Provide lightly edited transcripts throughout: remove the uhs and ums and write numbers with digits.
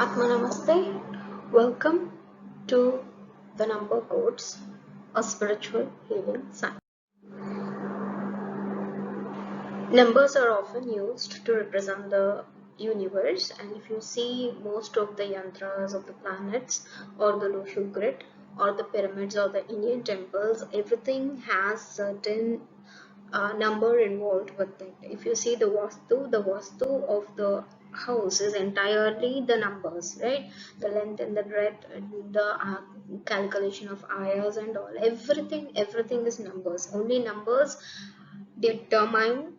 Atma Namaste. Welcome to the Number Codes, a spiritual healing science. Numbers are often used to represent the universe, and if you see most of the yantras of the planets or the Lushu grid or the pyramids or the Indian temples, everything has certain number involved with it. If you see the Vastu of the house is entirely the numbers, right? The length and the breadth, and the calculation of ayahs and all. Everything is numbers. Only numbers determine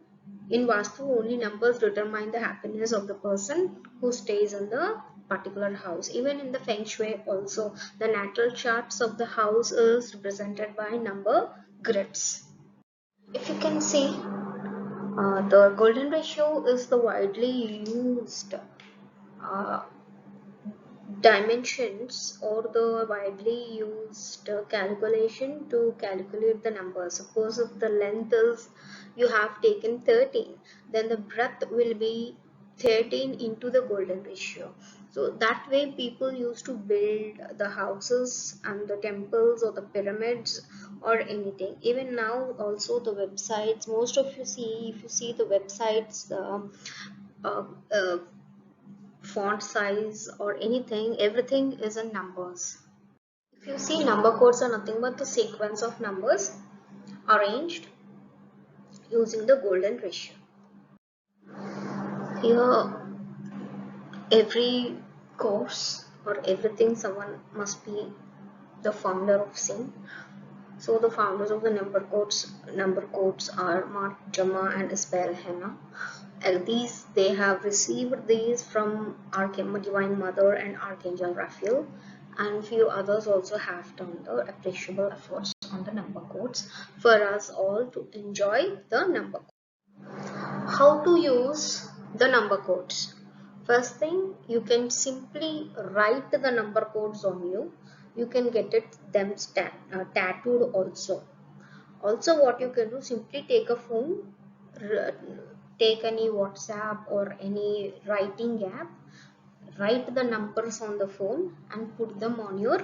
in Vastu. Only numbers determine the happiness of the person who stays in the particular house. Even in the Feng Shui, also the natal charts of the house is represented by number grids. If you can see, the golden ratio is the widely used uh, dimensions or the widely used calculation to calculate the number. Suppose if the length is you have taken 13, then the breadth will be 13 into the golden ratio. So that way people used to build the houses and the temples or the pyramids or anything. Even now also the websites, most of you see, if you see the websites, uh, uh, font size or anything, everything is in numbers. If you see, number codes are nothing but the sequence of numbers arranged using the golden ratio. Here every course or everything, someone must be the founder of same. So the founders of the number codes are Mark Jama and Isabel Henna. And these, they have received these from Divine Mother and Archangel Raphael, and few others also have done the appreciable efforts on the number codes for us all to enjoy the number codes. How to use the number codes? First thing, you can simply write the number codes on you. You can get them tattooed also. Also, what you can do, simply take a phone, take any WhatsApp or any writing app, write the numbers on the phone and put them on your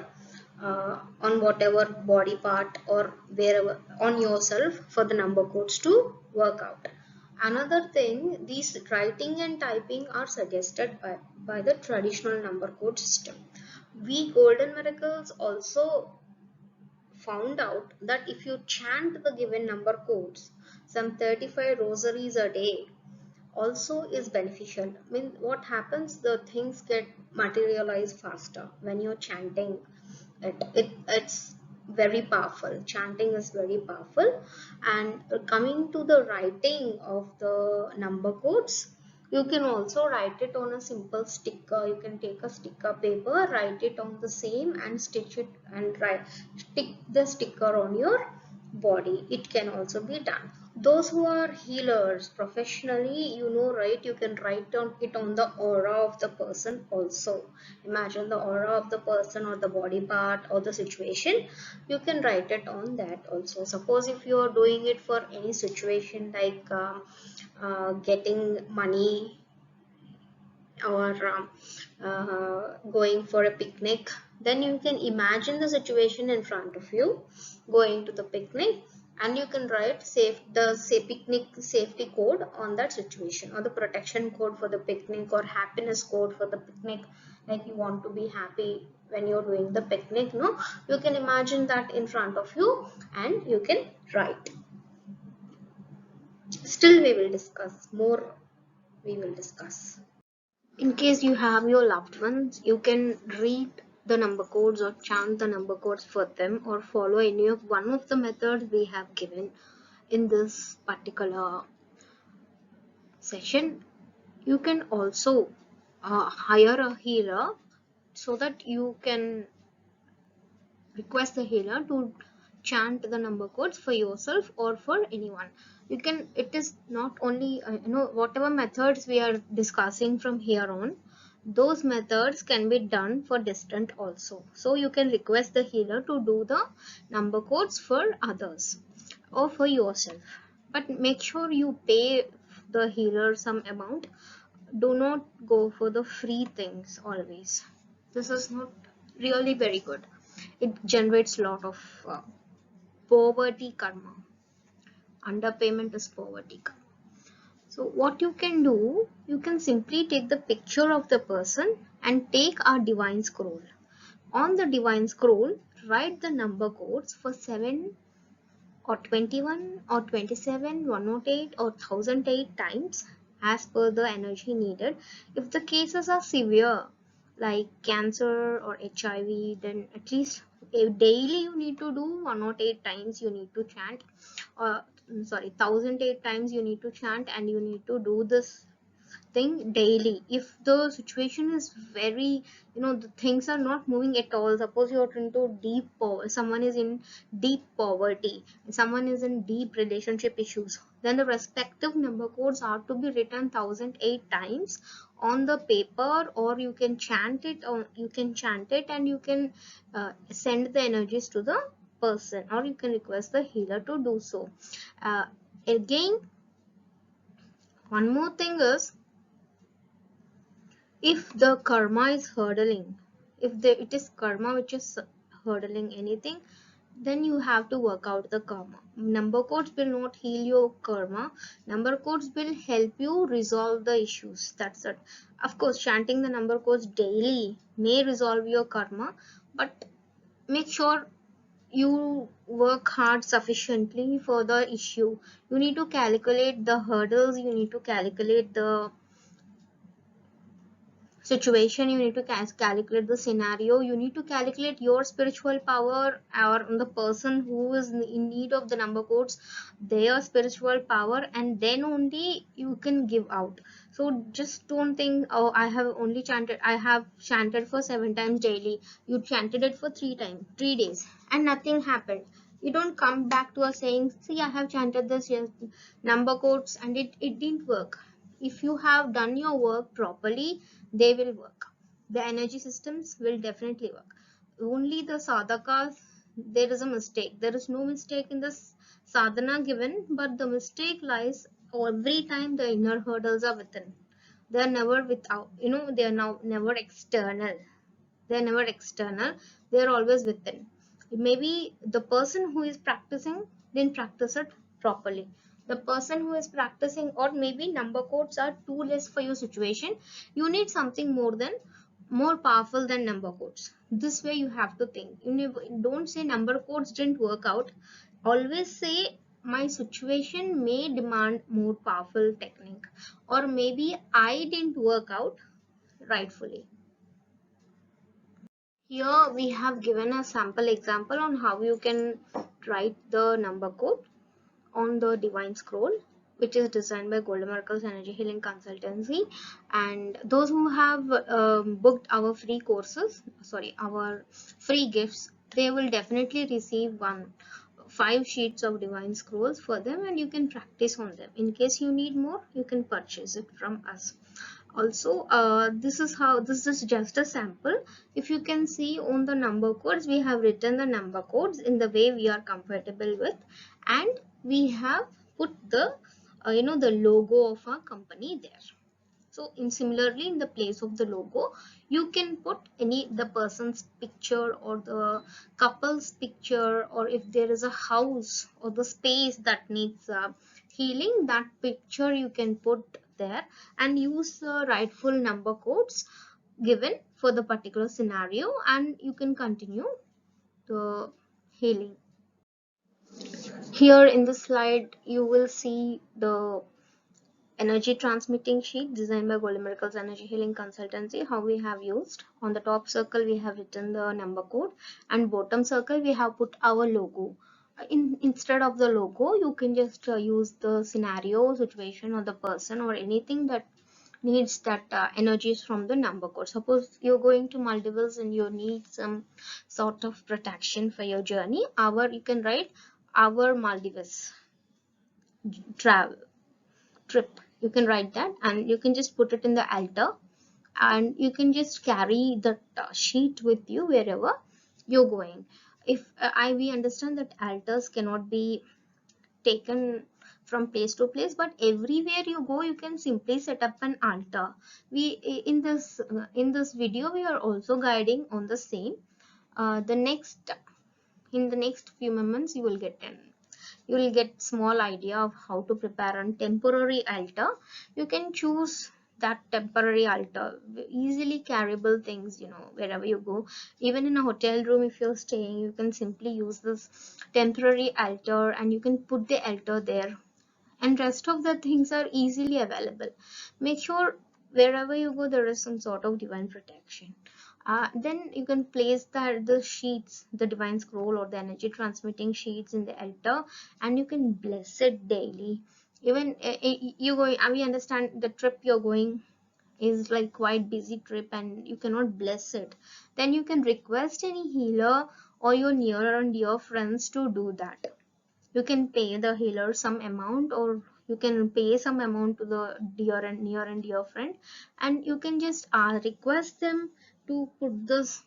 on whatever body part or wherever on yourself for the number codes to work out. Another thing, these writing and typing are suggested by the traditional number code system. We Golden Miracles also found out that if you chant the given number codes, some 35 rosaries a day also is beneficial. I mean, what happens, the things get materialized faster when you're chanting it's very powerful. Chanting is very powerful. And coming to the writing of the number codes, you can also write it on a simple sticker. You can take a sticker paper, write it on the same and stitch it and stick the sticker on your body. It can also be done. Those who are healers professionally, you know, right, you can write it on the aura of the person also. Imagine the aura of the person or the body part or the situation, you can write it on that also. Suppose if you are doing it for any situation like getting money or going for a picnic, then you can imagine the situation in front of you going to the picnic, and you can write picnic safety code on that situation, or the protection code for the picnic, or happiness code for the picnic, like you want to be happy when you're doing the picnic. No, you can imagine that in front of you and you can write. Still we will discuss more, we will discuss. In case you have your loved ones, you can read the number codes or chant the number codes for them, or follow any of one of the methods we have given in this particular session. You can also hire a healer so that you can request the healer to chant the number codes for yourself or for anyone. You can, it is not only whatever methods we are discussing from here on, those methods can be done for distant also. So you can request the healer to do the number codes for others or for yourself, but make sure you pay the healer some amount do not go for the free things always. This is not really very good. It generates a lot of poverty karma. Underpayment is poverty karma. So what you can do, you can simply take the picture of the person and take our divine scroll. On the divine scroll, write the number codes for 7 or 21 or 27, 108 or 1008 times as per the energy needed. If the cases are severe like cancer or HIV, then at least daily you need to do 108 times you need to chant, or sorry, 1008 times you need to chant, and you need to do this thing daily. If the situation is very, the things are not moving at all, suppose you're into deep poverty, someone is in deep poverty, someone is in deep relationship issues, then the respective number codes are to be written 1008 times on the paper, or you can chant it, or you can chant it and you can send the energies to the person, or you can request the healer to do so. Again, one more thing is, if the karma is hurdling, if it is karma which is hurdling anything, then you have to work out the karma. Number codes will not heal your karma. Number codes will help you resolve the issues. That's it. Of course, chanting the number codes daily may resolve your karma, but make sure you work hard sufficiently for the issue. You need to calculate the hurdles, you need to calculate the situation, you need to calculate the scenario, you need to calculate your spiritual power, or the person who is in need of the number codes, their spiritual power, and then only you can give out. So just don't think, oh, I have chanted for 7 times daily. You chanted it for 3 days and nothing happened. You don't come back to us saying, see, I have chanted this, yes, number codes, and it didn't work. If you have done your work properly, they will work. The energy systems will definitely work. Only the sadhakas, there is a mistake. There is no mistake in the sadhana given, but the mistake lies every time the inner hurdles are within. They are never without, they are now never external. They are never external. They are always within. Maybe the person who is practicing didn't practice it properly. The person who is practicing, or maybe number codes are too less for your situation. You need something more powerful than number codes. This way you have to think. Don't say number codes didn't work out. Always say my situation may demand more powerful technique, or maybe I didn't work out rightfully. Here we have given a sample example on how you can write the number code on the Divine Scroll, which is designed by Golden Miracles Energy Healing Consultancy. And those who have booked our free courses, our free gifts, they will definitely receive 5 sheets of Divine Scrolls for them, and you can practice on them. In case you need more, you can purchase it from us. Also, this is just a sample. If you can see on the number codes, we have written the number codes in the way we are comfortable with, and we have put the the logo of our company there. So similarly, in the place of the logo, you can put the person's picture or the couple's picture, or if there is a house or the space that needs healing, that picture you can put there, and use the rightful number codes given for the particular scenario, and you can continue the healing. Here in the slide, you will see the energy transmitting sheet designed by Golden Miracles Energy Healing Consultancy. How we have used, on the top circle we have written the number code, and bottom circle we have put our logo. Instead of the logo, you can just use the scenario, situation, or the person, or anything that needs that energies from the number code. Suppose you're going to Maldives and you need some sort of protection for your journey. You can write our Maldives travel trip. You can write that, and you can just put it in the altar, and you can just carry that sheet with you wherever you're going. If we understand that altars cannot be taken from place to place, but everywhere you go you can simply set up an altar. We in this video we are also guiding on the same. The next In the next few moments you will get small idea of how to prepare a temporary altar. You can choose that temporary altar, easily carryable things, wherever you go. Even in a hotel room, if you're staying, you can simply use this temporary altar and you can put the altar there, and rest of the things are easily available. Make sure wherever you go there is some sort of divine protection. Then you can place the sheets, the divine scroll or the energy transmitting sheets in the altar, and you can bless it daily. Even you going, we understand the trip you're going is like quite busy trip and you cannot bless it. Then you can request any healer or your near and dear friends to do that. You can pay the healer some amount, or you can pay some amount to the dear and near and dear friend, and you can just request them to put this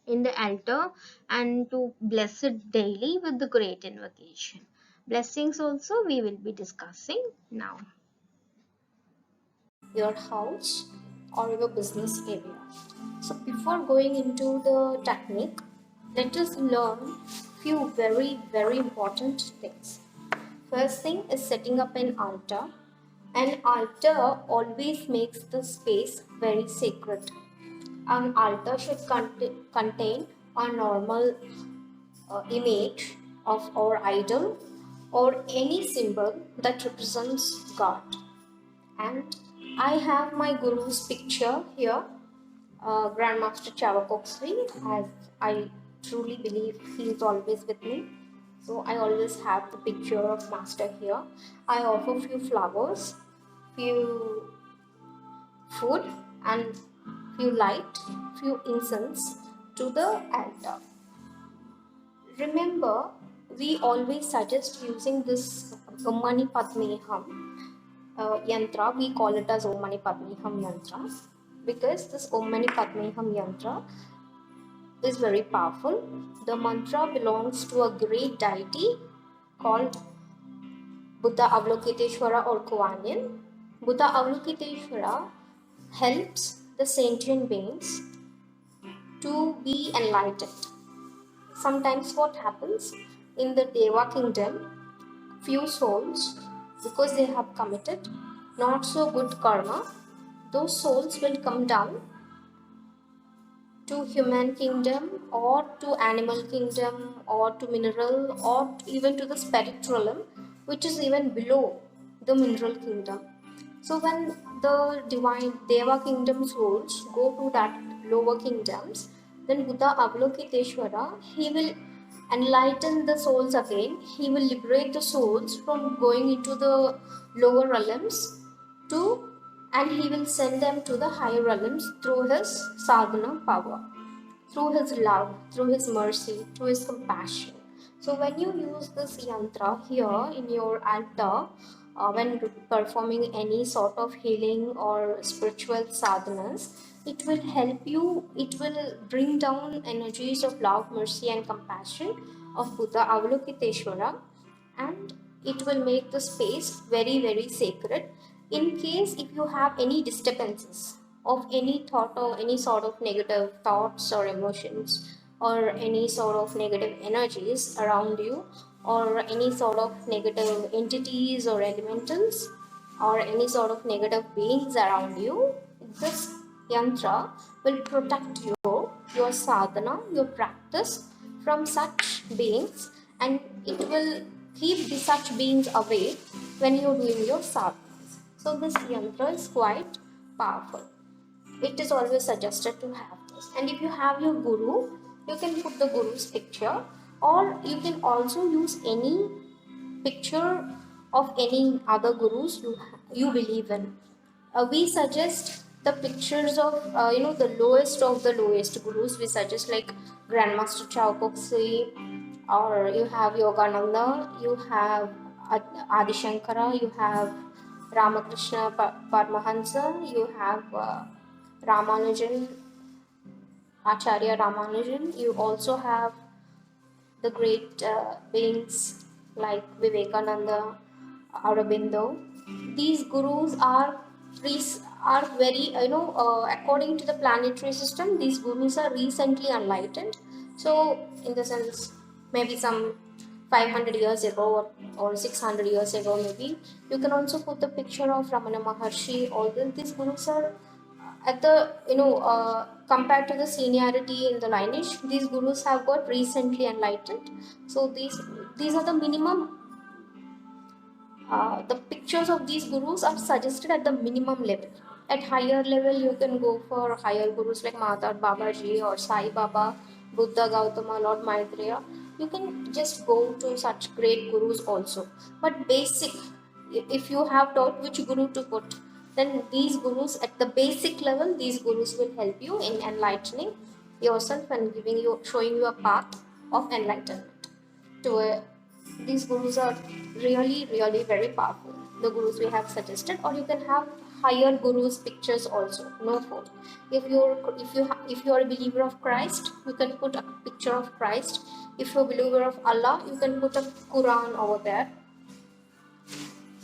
in the altar and to bless it daily with the great invocation. Blessings also we will be discussing now. Your house or your business area. So before going into the technique, let us learn few very important things. First thing is setting up an altar. An altar always makes the space very sacred. An altar should contain a normal image of our idol or any symbol that represents God. And I have my guru's picture here, Grandmaster Chavakoksri, as I truly believe he is always with me. So I always have the picture of Master here. I offer few flowers, few food, and few light, few incense to the altar. Remember, we always suggest using this Om Mani Padme Hum yantra. We call it as Om Mani Padme Hum yantra because this Om Mani Padme Hum yantra is very powerful. The mantra belongs to a great deity called Buddha Avalokiteshvara or Kuan Yin. Buddha Avalokiteshvara helps the sentient beings to be enlightened. Sometimes what happens in the Deva kingdom, few souls, because they have committed not so good karma, those souls will come down to human kingdom or to animal kingdom or to mineral or even to the spiritual realm, which is even below the mineral kingdom. So when the divine Deva kingdom souls go to that lower kingdoms, then Buddha Avalokiteshvara, he will enlighten the souls again. He will liberate the souls from going into the lower realms to, and he will send them to the higher realms through his sadhana power, through his love, through his mercy, through his compassion. So when you use this yantra here in your altar, when performing any sort of healing or spiritual sadhanas, it will help you, it will bring down energies of love, mercy and compassion of Buddha Avalokiteshvara, and it will make the space very sacred. In case if you have any disturbances of any thought or any sort of negative thoughts or emotions or any sort of negative energies around you or any sort of negative entities or elementals or any sort of negative beings around you, this yantra will protect your sadhana, your practice from such beings, and it will keep such beings away when you're doing your sadhanas. So this yantra is quite powerful. It is always suggested to have this. And if you have your guru, you can put the guru's picture, or you can also use any picture of any other gurus you believe in. We suggest the pictures of the lowest of the lowest gurus. We suggest like Grandmaster Chowkoksri, or you have Yogananda, you have Adi Shankara, you have Ramakrishna Paramahansa, you have Ramanujan, Acharya Ramanujan. You also have the great beings like Vivekananda, Aurobindo. These gurus are very, according to the planetary system, these gurus are recently enlightened. So in the sense, maybe some 500 years ago, or 600 years ago maybe. You can also put the picture of Ramana Maharshi. All these gurus are at the, compared to the seniority in the lineage, these gurus have got recently enlightened. So these are the minimum. The pictures of these gurus are suggested at the minimum level. At higher level, you can go for higher gurus like Matar Babaji or Sai Baba, Buddha Gautama, Lord Maitreya. You can just go to such great gurus also. But basic, if you have taught which guru to put, then these gurus at the basic level, these gurus will help you in enlightening yourself and showing you a path of enlightenment to a. These gurus are really very powerful, the gurus we have suggested. Or you can have higher gurus pictures also, no fault. If you're a believer of Christ, you can put a picture of Christ. If you're a believer of Allah, you can put a Quran over there.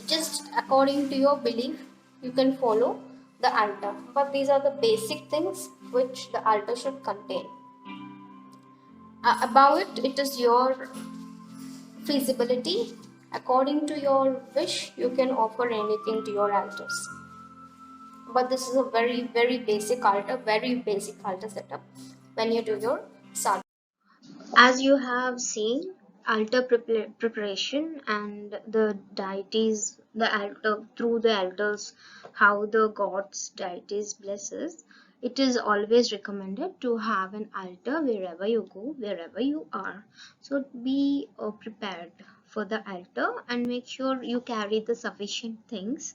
Just according to your belief, you can follow the altar, but these are the basic things which the altar should contain. Above it, it is your feasibility. According to your wish, you can offer anything to your altars. But this is a very basic altar setup when you do your sadhana. As you have seen, altar preparation and the deities, the altar through the altars, how the gods deities blesses. It is always recommended to have an altar wherever you go, wherever you are. So be prepared for the altar and make sure you carry the sufficient things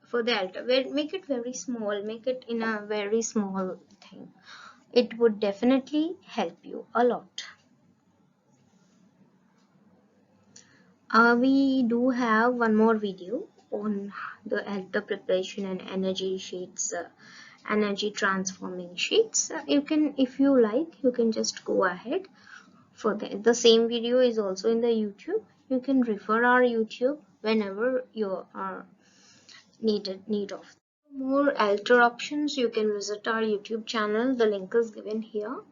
for the altar. Make it very small, make it in a very small thing. It would definitely help you a lot. We do have one more video on the altar preparation and energy sheets, energy transforming sheets. You can, if you like, you can just go ahead. For the same video is also in the YouTube. You can refer our YouTube whenever you are need of. For more altar options, you can visit our YouTube channel. The link is given here.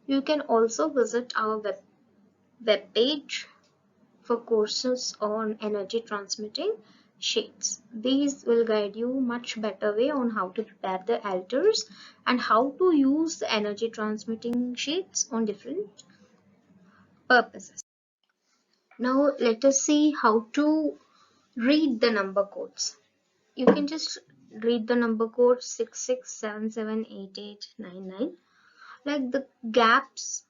You can also visit our web page for courses on energy transmitting sheets. These will guide you much better way on how to prepare the altars and how to use the energy transmitting sheets on different purposes. Now let us see how to read the number codes. You can just read the number code 66778899. Like the gaps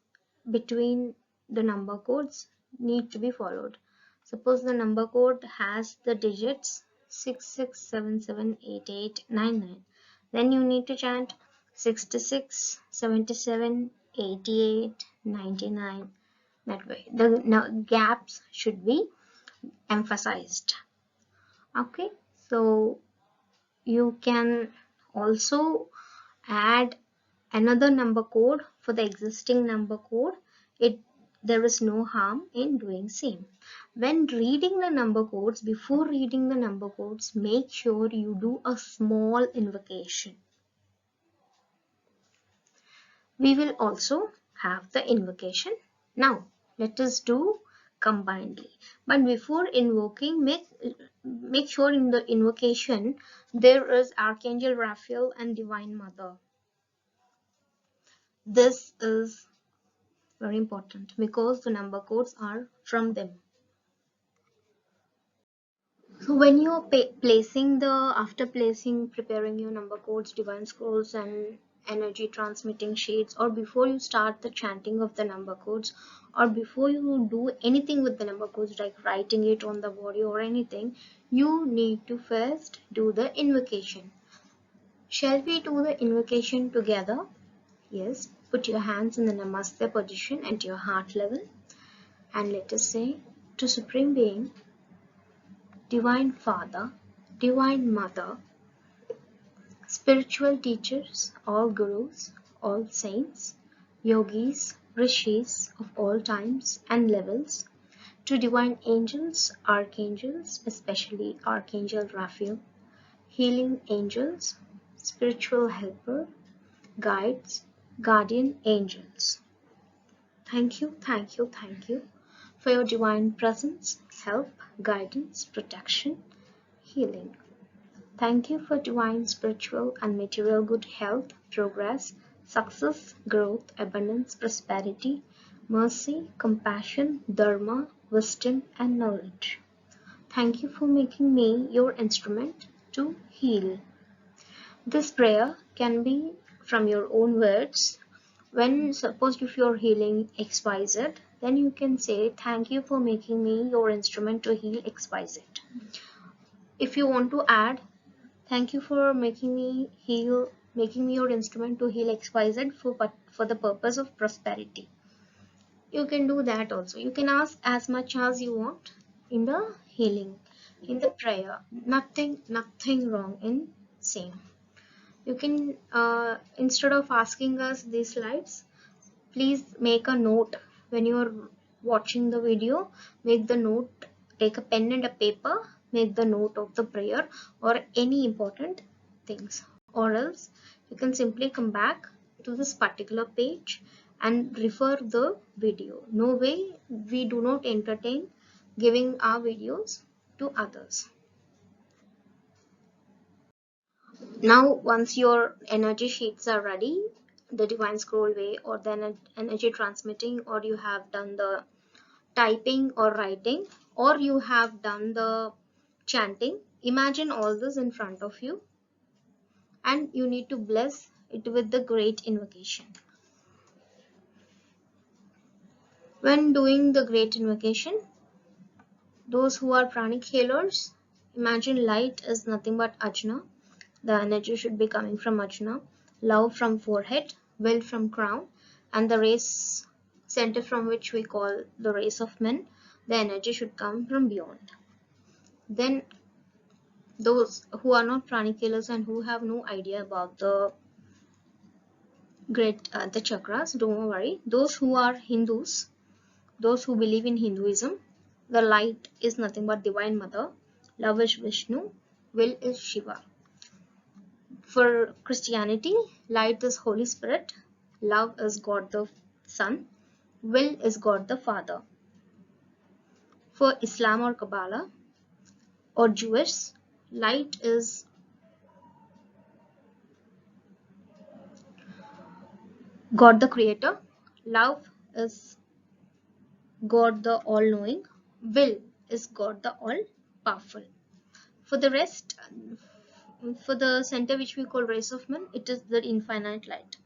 between the number codes need to be followed. Suppose the number code has the digits 66778899. Then you need to chant 66, 77, 88, 99. That way. The gaps should be emphasized. Okay, so you can also add another number code for the existing number code. There is no harm in doing same. When reading the number codes, before reading the number codes, make sure you do a small invocation. We will also have the invocation now. Let us do combinedly. But before invoking, make sure in the invocation there is Archangel Raphael and Divine Mother. This is very important because the number codes are from them. So when you're preparing your number codes, divine scrolls and energy transmitting sheets, or before you start the chanting of the number codes, or before you do anything with the number codes like writing it on the body or anything, you need to first do the invocation. Shall we do the invocation together? Yes. Put your hands in the Namaste position at your heart level and let us say, to Supreme Being, Divine Father, Divine Mother, spiritual teachers, all gurus, all saints, yogis, rishis of all times and levels, To divine angels, archangels, especially Archangel Raphael, healing angels, spiritual helper, guides, guardian angels. Thank you, thank you, thank you for your divine presence, help, guidance, protection, healing. Thank you for divine spiritual and material good health, progress, success, growth, abundance, prosperity, mercy, compassion, dharma, wisdom, and knowledge. Thank you for making me your instrument to heal. This prayer can be from your own words. When suppose if you're healing XYZ, then you can say, thank you for making me your instrument to heal XYZ. If you want to add, thank you for making me your instrument to heal XYZ for the purpose of prosperity. You can do that also. You can ask as much as you want in the healing, in the prayer. Nothing wrong in same. You can instead of asking us these slides, please make a note when you are watching the video. Make the note, take a pen and a paper, make the note of the prayer or any important things, or else you can simply come back to this particular page and refer the video. No way, we do not entertain giving our videos to others. Now once your energy sheets are ready, the divine scroll way or then energy transmitting, or you have done the typing or writing, or you have done the chanting, imagine all this in front of you and you need to bless it with the great invocation. When doing the great invocation, those who are pranic healers, imagine light is nothing but ajna. The energy should be coming from ajna, love from forehead, will from crown, and the race center from which we call the race of men, the energy should come from beyond. Then those who are not pranic healers and who have no idea about the the chakras, don't worry. Those who are Hindus, those who believe in Hinduism, the light is nothing but Divine Mother, love is Vishnu, will is Shiva. For Christianity, light is Holy Spirit, love is God the Son, will is God the Father. For Islam or Kabbalah or Jewish, light is God the Creator, love is God the All-Knowing, will is God the All-Powerful. For the rest, for the center which we call race of men, it is the infinite light.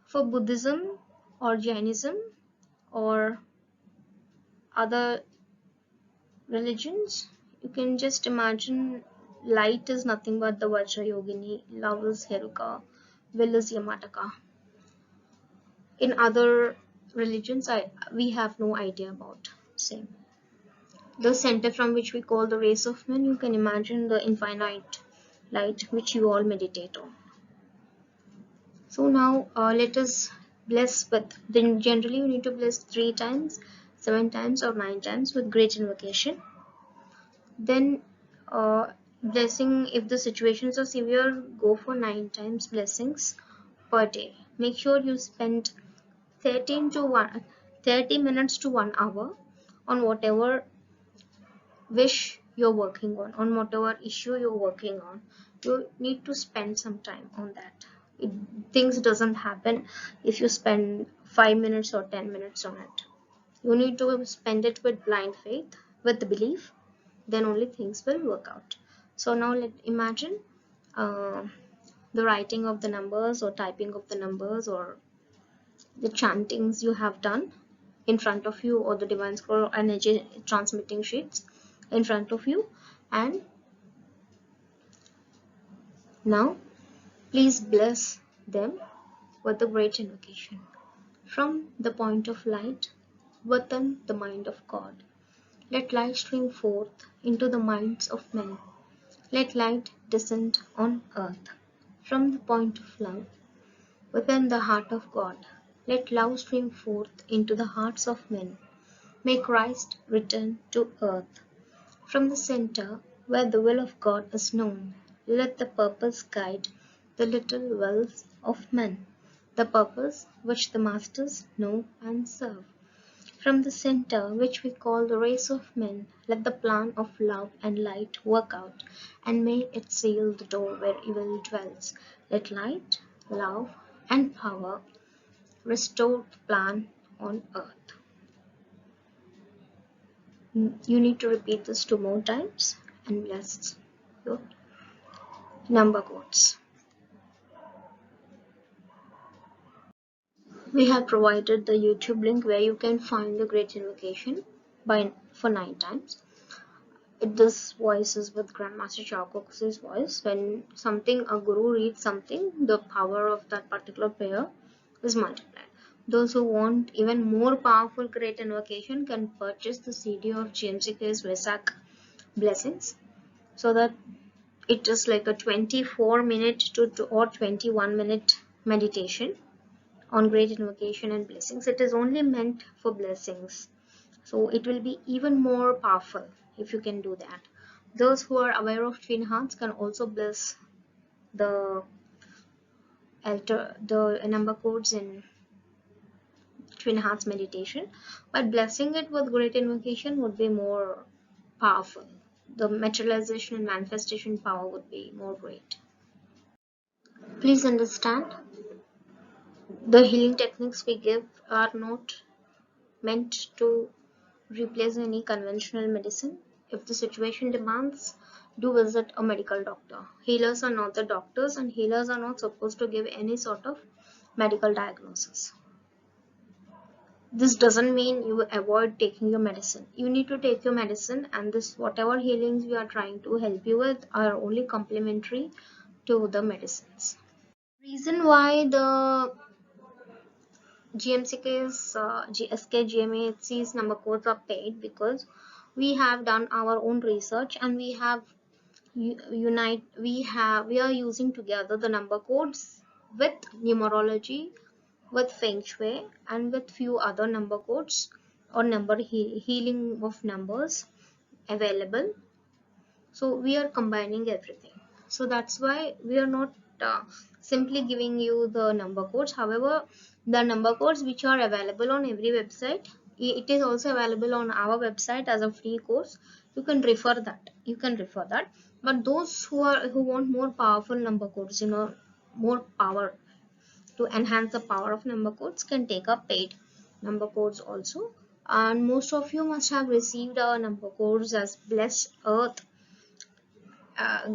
For Buddhism or Jainism or other religions, you can just imagine light is nothing but the Vajrayogini, love is Heruka, will is Yamataka. In other religions, we have no idea about same. The center from which we call the race of men, you can imagine the infinite light which you all meditate on. So now let us bless with, then generally you need to bless 3 times, 7 times or 9 times with great invocation. Then blessing, if the situations are severe, go for 9 times blessings per day. Make sure you spend 30 minutes to 1 hour on whatever wish you're working on whatever issue you're working on. You need to spend some time on that. Things doesn't happen if you spend 5 minutes or 10 minutes on it. You need to spend it with blind faith, with belief, then only things will work out. So now imagine the writing of the numbers or typing of the numbers or the chantings you have done in front of you, or the divine scroll energy transmitting sheets in front of you. And now please bless them with the great invocation. From the point of light within the mind of God, let light stream forth into the minds of men. Let light descend on earth. From the point of love within the heart of God, let love stream forth into the hearts of men. May Christ return to earth. From the center, where the will of God is known, let the purpose guide the little wills of men, the purpose which the masters know and serve. From the center, which we call the race of men, let the plan of love and light work out, and may it seal the door where evil dwells. Let light, love, and power restore the plan on earth. You need to repeat this 2 more times and bless your number codes. We have provided the YouTube link where you can find the Great Invocation for 9 times. This voice is with Grandmaster Chako's voice. When a guru reads something, the power of that particular prayer is multiplied. Those who want even more powerful Great Invocation can purchase the CD of GMCK's Vesak Blessings, so that it is like a 24-minute or 21-minute meditation on Great Invocation and blessings. It is only meant for blessings, so it will be even more powerful if you can do that. Those who are aware of Twin Hearts can also bless the number codes in Twin Hearts meditation, but blessing it with Great Invocation would be more powerful. The materialization and manifestation power would be more great. Please understand, the healing techniques we give are not meant to replace any conventional medicine. If the situation demands, do visit a medical doctor. Healers are not the doctors, and healers are not supposed to give any sort of medical diagnosis. This doesn't mean you avoid taking your medicine. You need to take your medicine, and this whatever healings we are trying to help you with are only complementary to the medicines. Reason why the GMCK's GSK GMHC's number codes are paid, because we have done our own research and we have we are using together the number codes with numerology, with feng shui, and with few other number codes or healing of numbers available. So we are combining everything. So that's why we are not simply giving you the number codes. However, the number codes which are available on every website, it is also available on our website as a free course. You can refer that. But those who want more powerful number codes, more power to enhance the power of number codes, can take up paid number codes also. And most of you must have received our number codes as Bless Earth,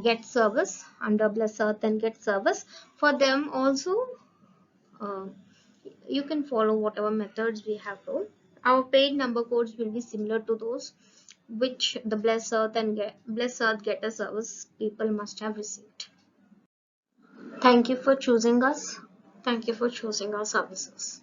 Get Service, under Bless Earth and Get Service. For them also, uh, you can follow whatever methods we have told. Our paid number codes will be similar to those which the Bless Earth Get a Service people must have received. Thank you for choosing us. Thank you for choosing our services.